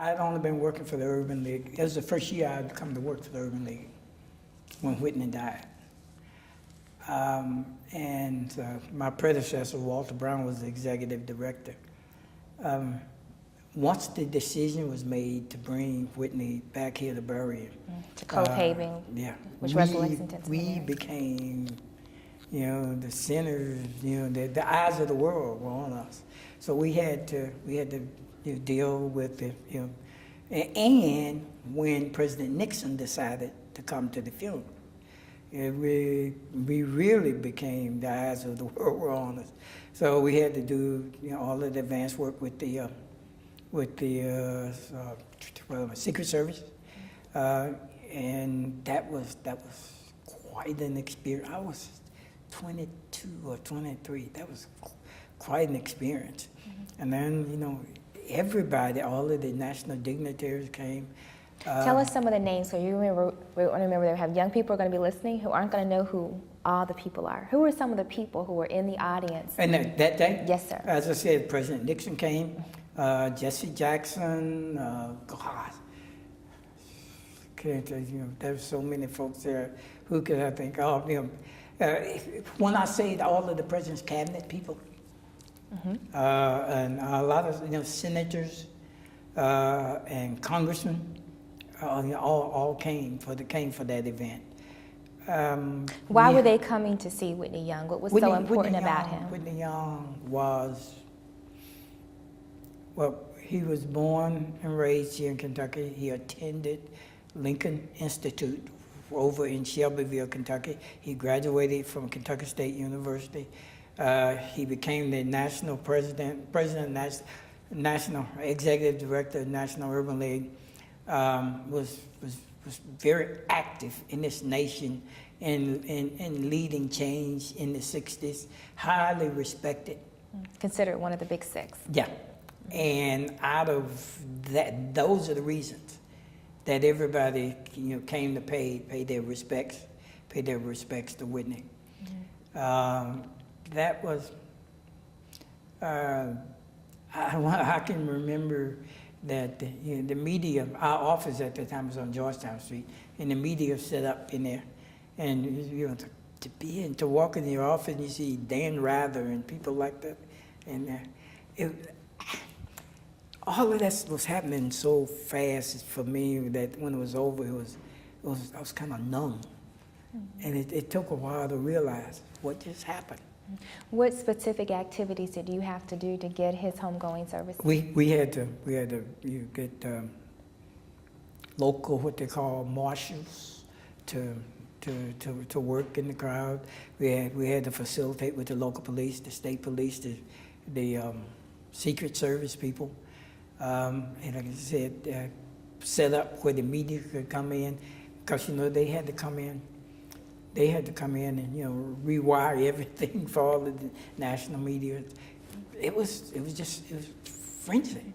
I'd only been working for the Urban League. It was the first year I'd come to work for the Urban League when Whitney died. My predecessor, Walter Brown, was the executive director. Once the decision was made to bring Whitney back here to bury him, to Cohaven, yeah, which was Lexington. We became, the center, the eyes of the world were on us. So we had to deal with the, and when President Nixon decided to come to the funeral, we really became the eyes of the world were on us. So we had to do all of the advanced work with the Secret Service, and that was quite an experience. I was 22 or 23. That was quite an experience. Mm-hmm. And then everybody, all of the national dignitaries came. Tell us some of the names, so we want to remember that we have young people who are going to be listening who aren't going to know who all the people are. Who are some of the people who were in the audience? And that day? Yes, sir. As I said, President Nixon came, Jesse Jackson, God. Can't tell you, there's so many folks there. Who could I think of? When I say all of the president's cabinet people, mm-hmm. And a lot of senators and congressmen, all came for that event. Why were they coming to see Whitney Young? What was so important about him? Whitney Young was, he was born and raised here in Kentucky. He attended Lincoln Institute over in Shelbyville, Kentucky. He graduated from Kentucky State University. He became the national president, national executive director of National Urban League. Was very active in this nation in leading change in the 60s, highly respected. Considered one of the big six. Yeah, and out of that, those are the reasons that everybody came to pay their respects to Whitney. Mm-hmm. That was, I can remember that the media, our office at the time was on Georgetown Street, and the media set up in there, and to walk in your office and you see Dan Rather and people like that, and all of that was happening so fast for me that when it was over, I was kind of numb, mm-hmm. and it took a while to realize what just happened. What specific activities did you have to do to get his homegoing service? We had to get local, what they call marshals, to work in the crowd. We had to facilitate with the local police, the state police, the Secret Service people, and like I said, set up where the media could come in, because they had to come in. They had to come in and rewire everything for all of the national media. It was frenzy.